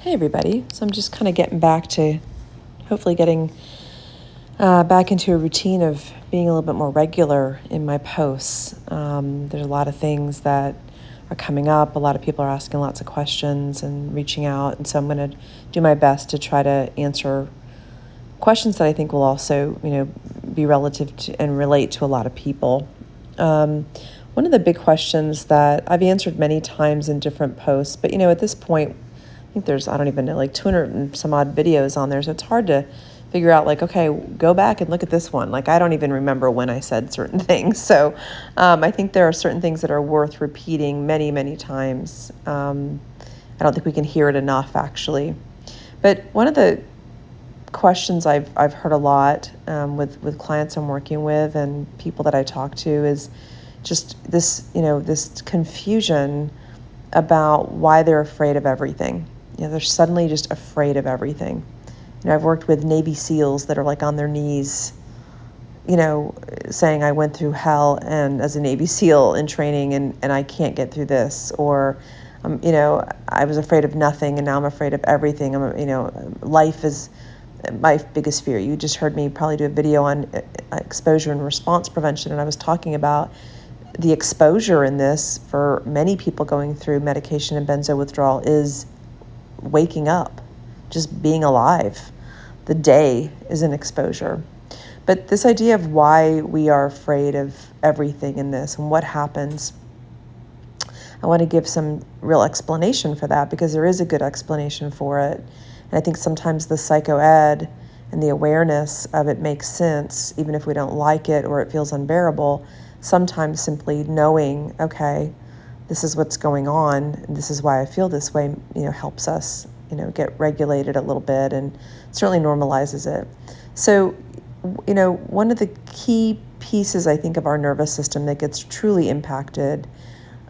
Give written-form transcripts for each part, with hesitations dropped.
Hey everybody, so I'm just kind of getting back to hopefully getting back into a routine of being a little bit more regular in my posts. There's a lot of things that are coming up. A lot of people are asking lots of questions and reaching out, and so I'm going to do my best to try to answer questions that I think will also, be relative to and relate to a lot of people. One of the big questions that I've answered many times in different posts, but at this point, I think there's, I don't even know, like 200 and some odd videos on there. So it's hard to figure out, like, okay, go back and look at this one. Like, I don't even remember when I said certain things. So I think there are certain things that are worth repeating many, many times. I don't think we can hear it enough, actually. But one of the questions I've heard a lot with clients I'm working with and people that I talk to is just this, this confusion about why they're afraid of everything. They're suddenly just afraid of everything. I've worked with Navy SEALs that are like on their knees, saying I went through hell and as a Navy SEAL in training and I can't get through this. Or, I was afraid of nothing and now I'm afraid of everything. Life is my biggest fear. You just heard me probably do a video on exposure and response prevention, and I was talking about the exposure in this for many people going through medication and benzo withdrawal is waking up, just being alive. The day is an exposure. But this idea of why we are afraid of everything in this and what happens, I want to give some real explanation for that because there is a good explanation for it. And I think sometimes the psychoed and the awareness of it makes sense, even if we don't like it or it feels unbearable. Sometimes simply knowing, okay, this is what's going on, and this is why I feel this way, helps us, get regulated a little bit and certainly normalizes it. So, one of the key pieces, I think, of our nervous system that gets truly impacted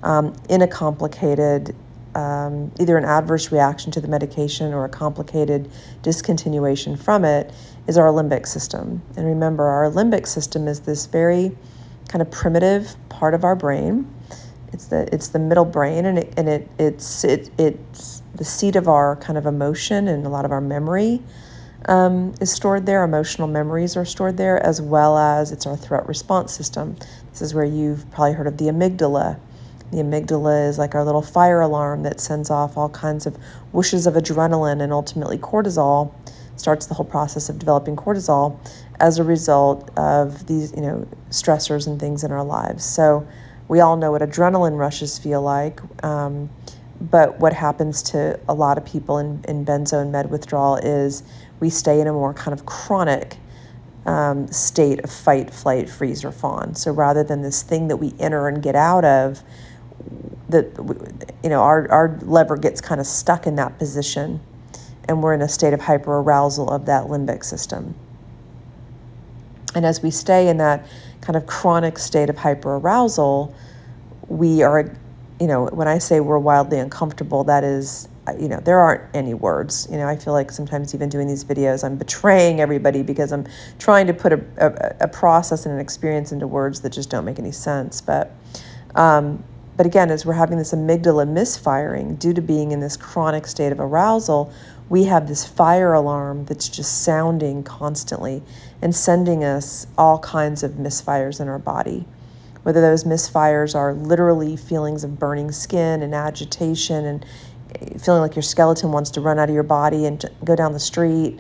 in a complicated, either an adverse reaction to the medication or a complicated discontinuation from it, is our limbic system. And remember, our limbic system is this very kind of primitive part of our brain. It's the middle brain, and it's the seat of our kind of emotion, and a lot of our memory is stored there. Emotional memories are stored there, as well as it's our threat response system. This is where you've probably heard of the amygdala. The amygdala is like our little fire alarm that sends off all kinds of whooshes of adrenaline, and ultimately cortisol starts the whole process of developing cortisol as a result of these, stressors and things in our lives. So we all know what adrenaline rushes feel like, but what happens to a lot of people in benzo and med withdrawal is we stay in a more kind of chronic state of fight, flight, freeze, or fawn. So rather than this thing that we enter and get out of, our lever gets kind of stuck in that position, and we're in a state of hyper-arousal of that limbic system. And as we stay in that kind of chronic state of hyper-arousal, we are, when I say we're wildly uncomfortable, that is, there aren't any words. I feel like sometimes even doing these videos, I'm betraying everybody because I'm trying to put a process and an experience into words that just don't make any sense. But again, as we're having this amygdala misfiring due to being in this chronic state of arousal, we have this fire alarm that's just sounding constantly and sending us all kinds of misfires in our body. Whether those misfires are literally feelings of burning skin and agitation and feeling like your skeleton wants to run out of your body and go down the street,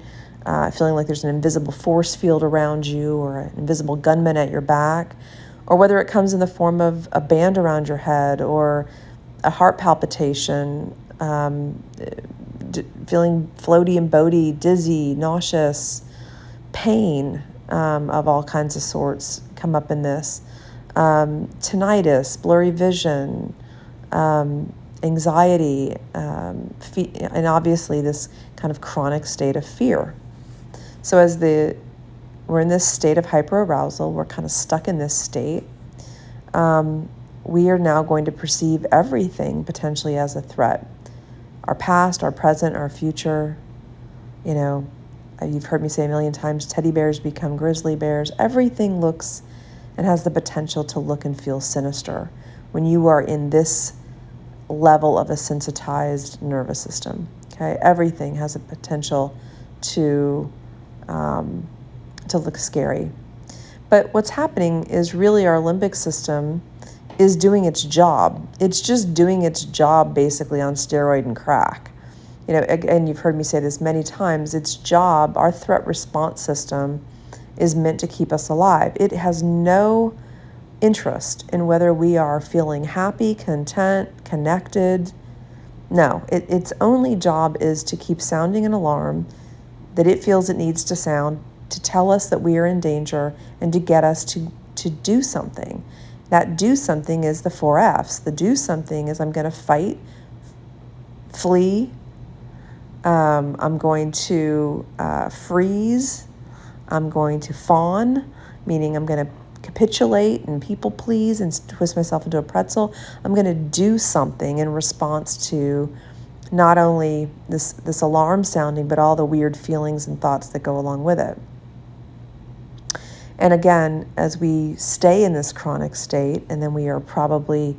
feeling like there's an invisible force field around you or an invisible gunman at your back, or whether it comes in the form of a band around your head or a heart palpitation, feeling floaty and boaty, dizzy, nauseous, pain of all kinds of sorts come up in this. Tinnitus, blurry vision, anxiety, and obviously this kind of chronic state of fear. So as we're in this state of hyperarousal, we're kind of stuck in this state, we are now going to perceive everything potentially as a threat. Our past, our present, our future. You've heard me say a million times, teddy bears become grizzly bears. Everything looks and has the potential to look and feel sinister when you are in this level of a sensitized nervous system. Okay, everything has a potential to look scary. But what's happening is really our limbic system is doing its job. It's just doing its job basically on steroid and crack. And you've heard me say this many times, its job, our threat response system, is meant to keep us alive. It has no interest in whether we are feeling happy, content, connected. No, its only job is to keep sounding an alarm that it feels it needs to sound to tell us that we are in danger and to get us to do something. That do something is the 4 F's. The do something is I'm going to fight, flee, I'm going to freeze, I'm going to fawn, meaning I'm going to capitulate and people please and twist myself into a pretzel. I'm going to do something in response to not only this alarm sounding, but all the weird feelings and thoughts that go along with it. And again, as we stay in this chronic state, and then we are probably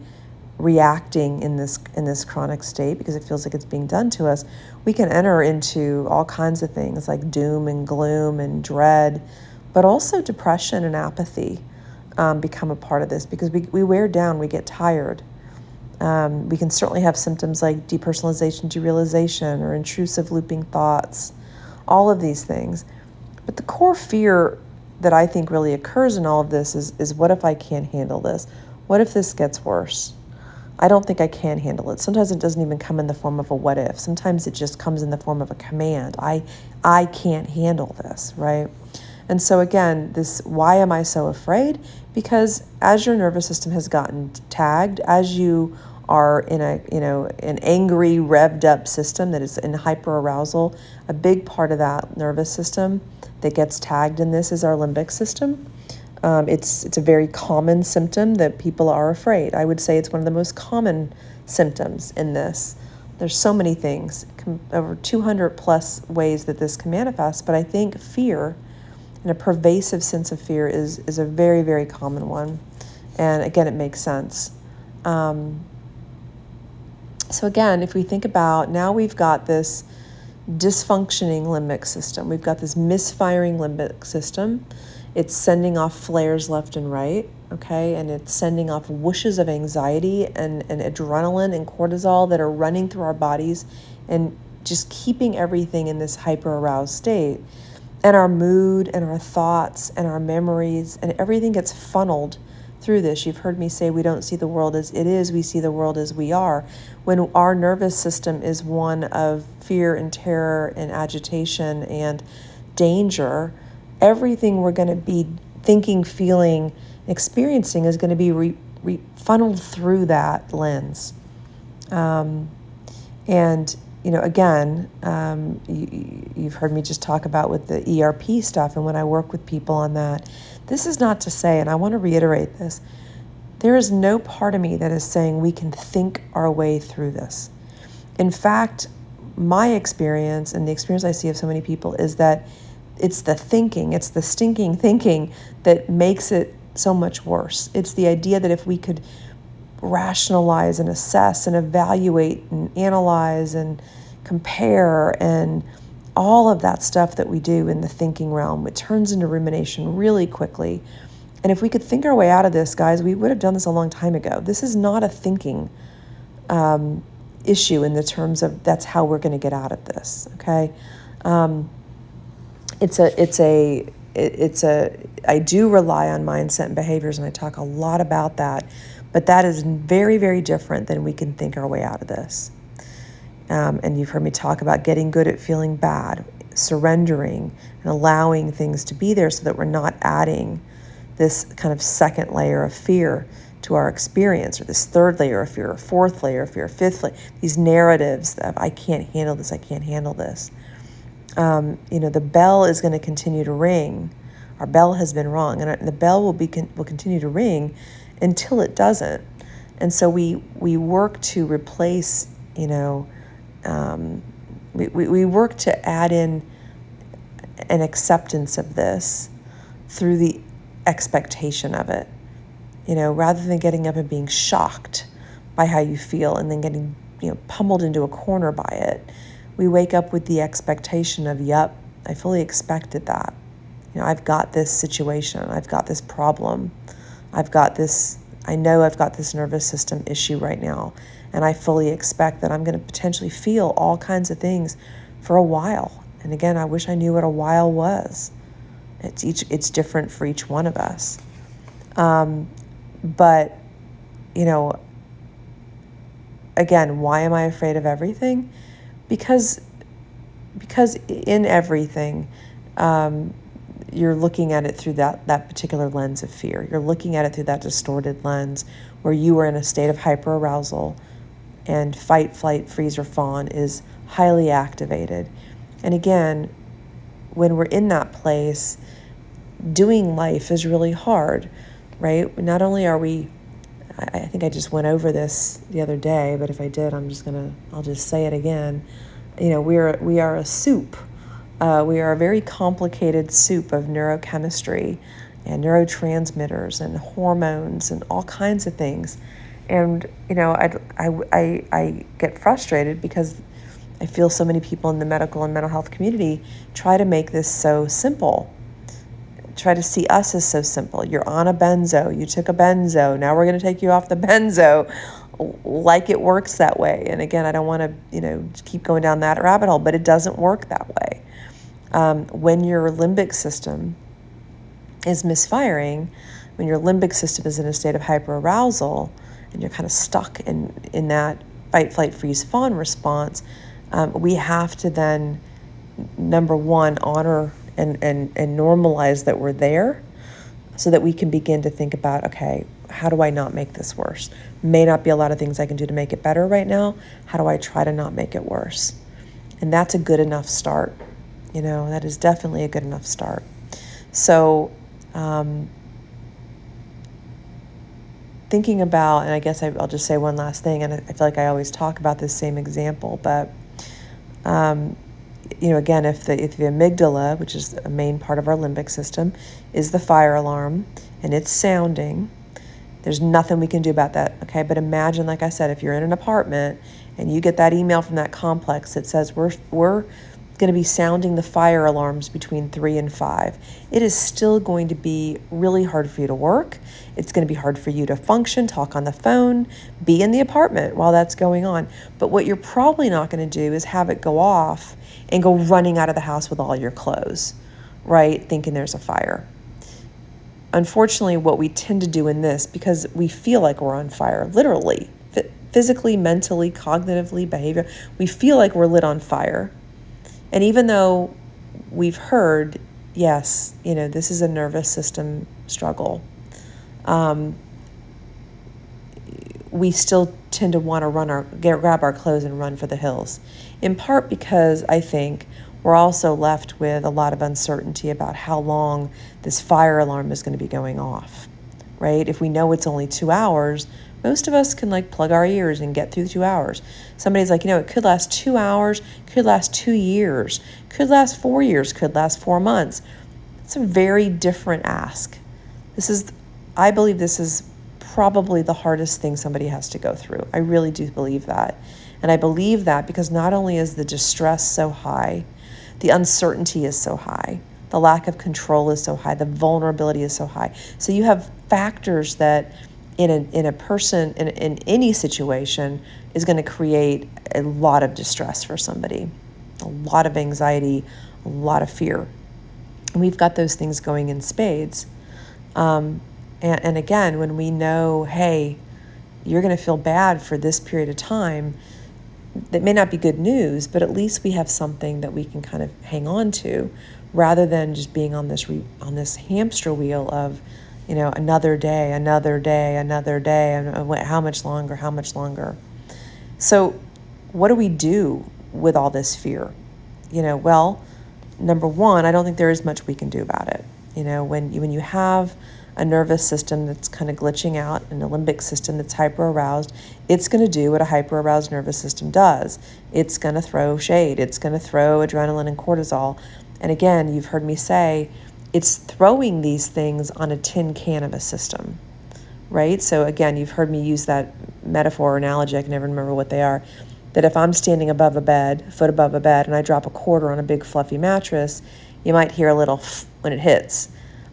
reacting in this chronic state because it feels like it's being done to us, we can enter into all kinds of things like doom and gloom and dread, but also depression and apathy become a part of this because we wear down, we get tired. We can certainly have symptoms like depersonalization, derealization, or intrusive looping thoughts, all of these things. But the core fear that I think really occurs in all of this is what if I can't handle this? What if this gets worse? I don't think I can handle it. Sometimes it doesn't even come in the form of a what if. Sometimes it just comes in the form of a command. I can't handle this, right? And so again, why am I so afraid? Because as your nervous system has gotten tagged, as you are in an angry, revved up system that is in hyper-arousal, a big part of that nervous system that gets tagged in this is our limbic system. It's a very common symptom that people are afraid. I would say it's one of the most common symptoms in this. There's so many things, over 200 plus ways that this can manifest, but I think fear and a pervasive sense of fear is a very, very common one. And again, it makes sense. So again, if we think about, now we've got this dysfunctioning limbic system. We've got this misfiring limbic system. It's sending off flares left and right, okay? And it's sending off whooshes of anxiety and adrenaline and cortisol that are running through our bodies and just keeping everything in this hyper-aroused state. And our mood and our thoughts and our memories and everything gets funneled through this. You've heard me say we don't see the world as it is, we see the world as we are. When our nervous system is one of fear and terror and agitation and danger, everything we're going to be thinking, feeling, experiencing is going to be funneled through that lens. And again, you've heard me just talk about with the ERP stuff, and when I work with people on that, this is not to say, and I want to reiterate this, there is no part of me that is saying we can think our way through this. In fact, my experience and the experience I see of so many people is that it's the thinking, it's the stinking thinking that makes it so much worse. It's the idea that if we could rationalize and assess and evaluate and analyze and compare and all of that stuff that we do in the thinking realm, it turns into rumination really quickly. And if we could think our way out of this, guys, we would have done this a long time ago. This is not a thinking issue in the terms of that's how we're going to get out of this, okay? I do rely on mindset and behaviors, and I talk a lot about that, but that is very, very different than we can think our way out of this. And you've heard me talk about getting good at feeling bad, surrendering, and allowing things to be there so that we're not adding this kind of second layer of fear to our experience, or this third layer of fear, or fourth layer of fear, fifth layer, these narratives of I can't handle this, I can't handle this. The bell is going to continue to ring. Our bell has been rung, and the bell will continue to ring until it doesn't. And so we work to replace, we work to add in an acceptance of this through the expectation of it. Rather than getting up and being shocked by how you feel and then getting, pummeled into a corner by it. We wake up with the expectation of, yep, I fully expected that. I've got this situation, I've got this problem, I know I've got this nervous system issue right now, and I fully expect that I'm going to potentially feel all kinds of things for a while. And again, I wish I knew what a while was. It's different for each one of us. But, again, why am I afraid of everything? Because in everything, you're looking at it through that particular lens of fear. You're looking at it through that distorted lens where you are in a state of hyper-arousal and fight, flight, freeze, or fawn is highly activated. And again, when we're in that place, doing life is really hard, right? Not only are we, I think I just went over this the other day, but if I did, I'll just say it again. We are a soup. We are a very complicated soup of neurochemistry and neurotransmitters and hormones and all kinds of things. And, I get frustrated because I feel so many people in the medical and mental health community try to make this so simple, try to see us as so simple. You're on a benzo, you took a benzo, now we're going to take you off the benzo, like it works that way. And again, I don't want to, keep going down that rabbit hole, but it doesn't work that way. When your limbic system is misfiring, when your limbic system is in a state of hyperarousal, and you're kind of stuck in that fight, flight, freeze, fawn response, we have to then, number one, honor and normalize that we're there so that we can begin to think about, okay, how do I not make this worse? May not be a lot of things I can do to make it better right now. How do I try to not make it worse? And that's a good enough start. That is definitely a good enough start. So thinking about, and I guess I'll just say one last thing, and I feel like I always talk about this same example, but again, if the amygdala, which is a main part of our limbic system, is the fire alarm and it's sounding, there's nothing we can do about that, okay? But imagine, like I said, if you're in an apartment and you get that email from that complex that says we're going to be sounding the fire alarms between 3 and 5. It is still going to be really hard for you to work. It's going to be hard for you to function, talk on the phone, be in the apartment while that's going on. But what you're probably not going to do is have it go off and go running out of the house with all your clothes, right? Thinking there's a fire. Unfortunately, what we tend to do in this, because we feel like we're on fire, literally, physically, mentally, cognitively, behavior, we feel like we're lit on fire. And even though we've heard, yes, this is a nervous system struggle, we still tend to want to grab our clothes and run for the hills. In part because I think we're also left with a lot of uncertainty about how long this fire alarm is going to be going off, right? If we know it's only 2 hours, most of us can plug our ears and get through 2 hours. Somebody's like, it could last 2 hours, could last 2 years, could last 4 years, could last 4 months. It's a very different ask. I believe this is probably the hardest thing somebody has to go through. I really do believe that. And I believe that because not only is the distress so high, the uncertainty is so high, the lack of control is so high, the vulnerability is so high. So you have factors that in a person, in any situation, is going to create a lot of distress for somebody, a lot of anxiety, a lot of fear. And we've got those things going in spades. And again, when we know, hey, you're going to feel bad for this period of time, that may not be good news, but at least we have something that we can kind of hang on to, rather than just being on this hamster wheel of, another day, and how much longer. So what do we do with all this fear? Well, number one, I don't think there is much we can do about it. When you have a nervous system that's kind of glitching out and a limbic system that's hyper-aroused, it's going to do what a hyper-aroused nervous system does. It's going to throw shade. It's going to throw adrenaline and cortisol. And again, you've heard me say, it's throwing these things on a tin can of a system, right? So again, you've heard me use that metaphor or analogy, I can never remember what they are, that if I'm standing above a bed, a foot above a bed, and I drop a quarter on a big fluffy mattress, you might hear a little when it hits.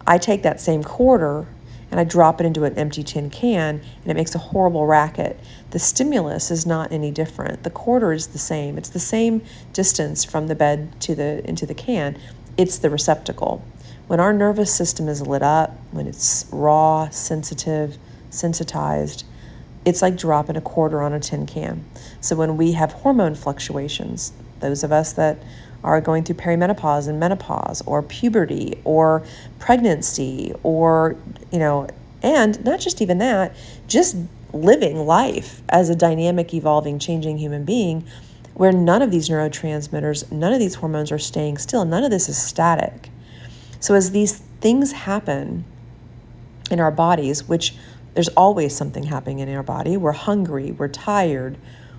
I take that same quarter and I drop it into an empty tin can, and it makes a horrible racket. The stimulus is not any different. The quarter is the same. It's the same distance from the bed to into the can. It's the receptacle. When our nervous system is lit up, when it's raw, sensitized, it's like dropping a quarter on a tin can. So when we have hormone fluctuations, those of us that are going through perimenopause and menopause or puberty or pregnancy or, and not just even that, just living life as a dynamic, evolving, changing human being where none of these neurotransmitters, none of these hormones are staying still. None of this is static. So as these things happen in our bodies, which there's always something happening in our body. We're hungry, we're tired,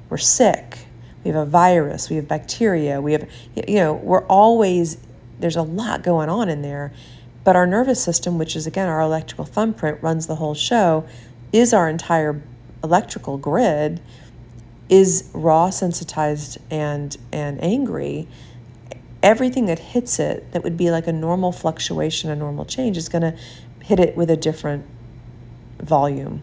we're sick, we have a virus, we have bacteria, we have, we're always, there's a lot going on in there. But our nervous system, which is again our electrical thumbprint, runs the whole show, is our entire electrical grid, is raw, sensitized, and angry. Everything that hits it that would be like a normal fluctuation, a normal change, is going to hit it with a different volume.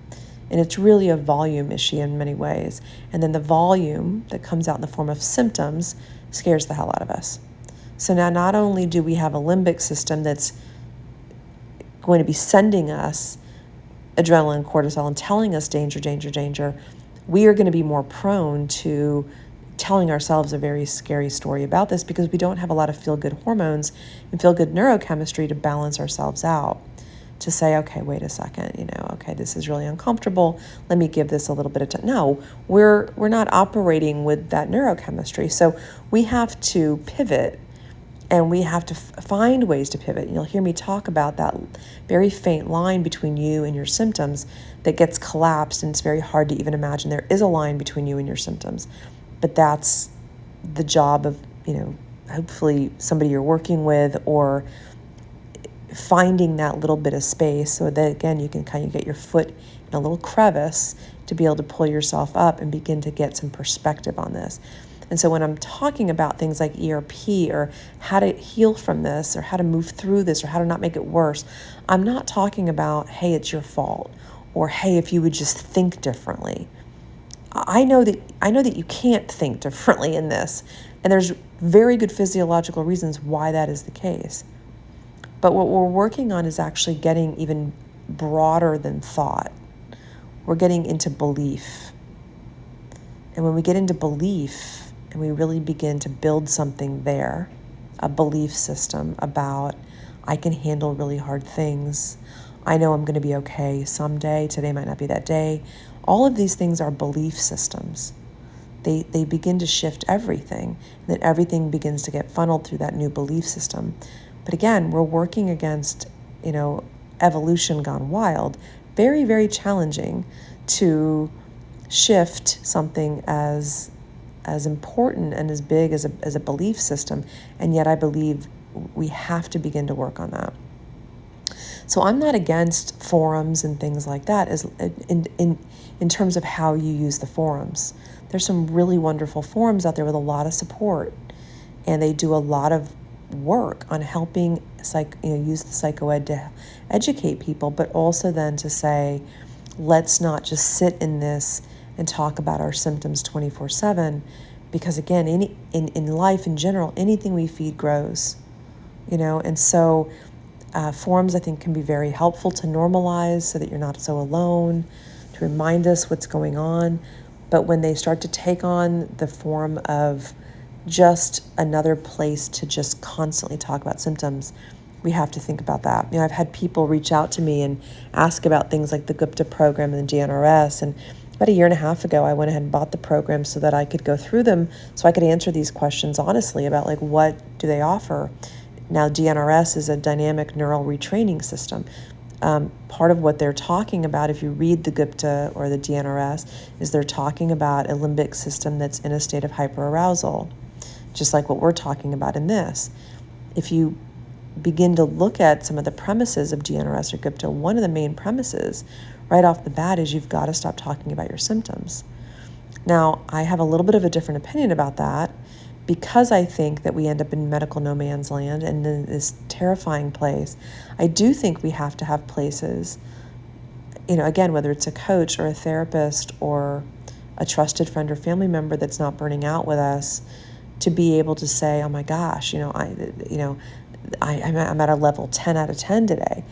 And it's really a volume issue in many ways. And then the volume that comes out in the form of symptoms scares the hell out of us. So now not only do we have a limbic system that's going to be sending us adrenaline, cortisol, and telling us danger, danger, danger, we are going to be more prone to telling ourselves a very scary story about this because we don't have a lot of feel-good hormones and feel-good neurochemistry to balance ourselves out. To say, okay, wait a second, okay, this is really uncomfortable. Let me give this a little bit of time. No, we're not operating with that neurochemistry. So we have to pivot, and we have to find ways to pivot. And you'll hear me talk about that very faint line between you and your symptoms that gets collapsed, and it's very hard to even imagine there is a line between you and your symptoms. But that's the job of, hopefully somebody you're working with, or finding that little bit of space so that, again, you can kind of get your foot in a little crevice to be able to pull yourself up and begin to get some perspective on this. And so when I'm talking about things like ERP or how to heal from this or how to move through this or how to not make it worse, I'm not talking about, hey, it's your fault, or hey, if you would just think differently. I know that you can't think differently in this, and there's very good physiological reasons why that is the case. But what we're working on is actually getting even broader than thought. We're getting into belief. And when we get into belief and we really begin to build something there, a belief system about, I can handle really hard things. I know I'm going to be okay someday. Today might not be that day. All of these things are belief systems. They begin to shift everything, and then everything begins to get funneled through that new belief system. But again, we're working against, evolution gone wild. Very, very challenging to shift something as important and as big as a belief system. And yet I believe we have to begin to work on that. So I'm not against forums and things like that as in terms of how you use the forums. There's some really wonderful forums out there with a lot of support, and they do a lot of work on helping use the psychoed to educate people, but also then to say, let's not just sit in this and talk about our symptoms 24/7, because again, in life in general, anything we feed grows, and so forums I think can be very helpful to normalize so that you're not so alone, to remind us what's going on. But when they start to take on the form of just another place to just constantly talk about symptoms, we have to think about that. I've had people reach out to me and ask about things like the Gupta program and the DNRS. And about a year and a half ago, I went ahead and bought the program so that I could go through them, so I could answer these questions honestly about what do they offer. Now, DNRS is a dynamic neural retraining system. Part of what they're talking about, if you read the Gupta or the DNRS, is they're talking about a limbic system that's in a state of hyper-arousal, just like what we're talking about in this. If you begin to look at some of the premises of DNRS or Gupta, one of the main premises right off the bat is you've got to stop talking about your symptoms. Now, I have a little bit of a different opinion about that because I think that we end up in medical no man's land and in this terrifying place. I do think we have to have places, again, whether it's a coach or a therapist or a trusted friend or family member that's not burning out with us, to be able to say, oh my gosh, I'm at a level 10 out of 10 today.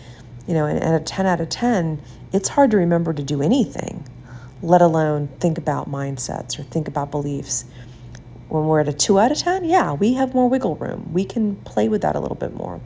And at a 10 out of 10, it's hard to remember to do anything, let alone think about mindsets or think about beliefs. When we're at a 2 out of 10, yeah, we have more wiggle room. We can play with that a little bit more.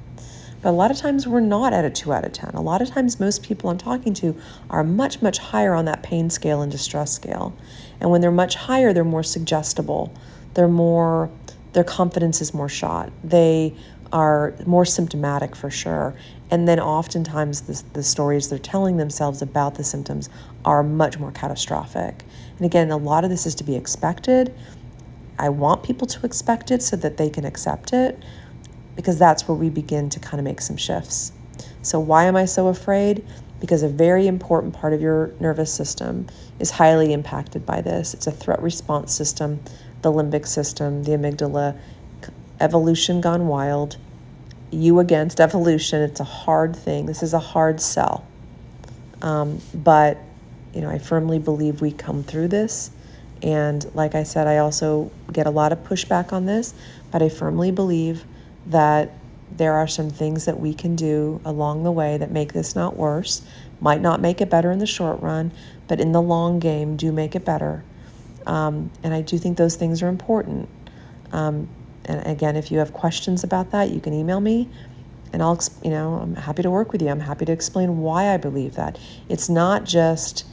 But a lot of times we're not at a 2 out of 10. A lot of times most people I'm talking to are much, much higher on that pain scale and distress scale. And when they're much higher, they're more suggestible. Their confidence is more shot. They are more symptomatic for sure. And then oftentimes the stories they're telling themselves about the symptoms are much more catastrophic. And again, a lot of this is to be expected. I want people to expect it so that they can accept it, because that's where we begin to kind of make some shifts. So why am I so afraid? Because a very important part of your nervous system is highly impacted by this. It's a threat response system, the limbic system, the amygdala, evolution gone wild. You against evolution. It's a hard thing. This is a hard sell. But I firmly believe we come through this. And like I said, I also get a lot of pushback on this, but I firmly believe that there are some things that we can do along the way that make this not worse, might not make it better in the short run, but in the long game do make it better. And I do think those things are important. And again, if you have questions about that, you can email me and I'm happy to work with you. I'm happy to explain why I believe that. It's not just,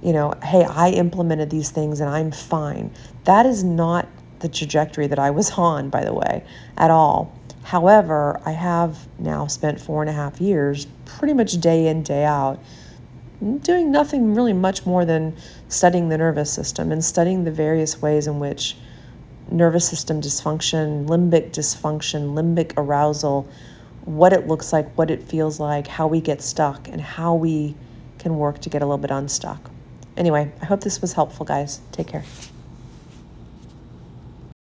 hey, I implemented these things and I'm fine. That is not the trajectory that I was on, by the way, at all. However, I have now spent 4.5 years pretty much day in, day out, doing nothing really much more than studying the nervous system and studying the various ways in which nervous system dysfunction, limbic arousal, what it looks like, what it feels like, how we get stuck, and how we can work to get a little bit unstuck. Anyway, I hope this was helpful, guys. Take care.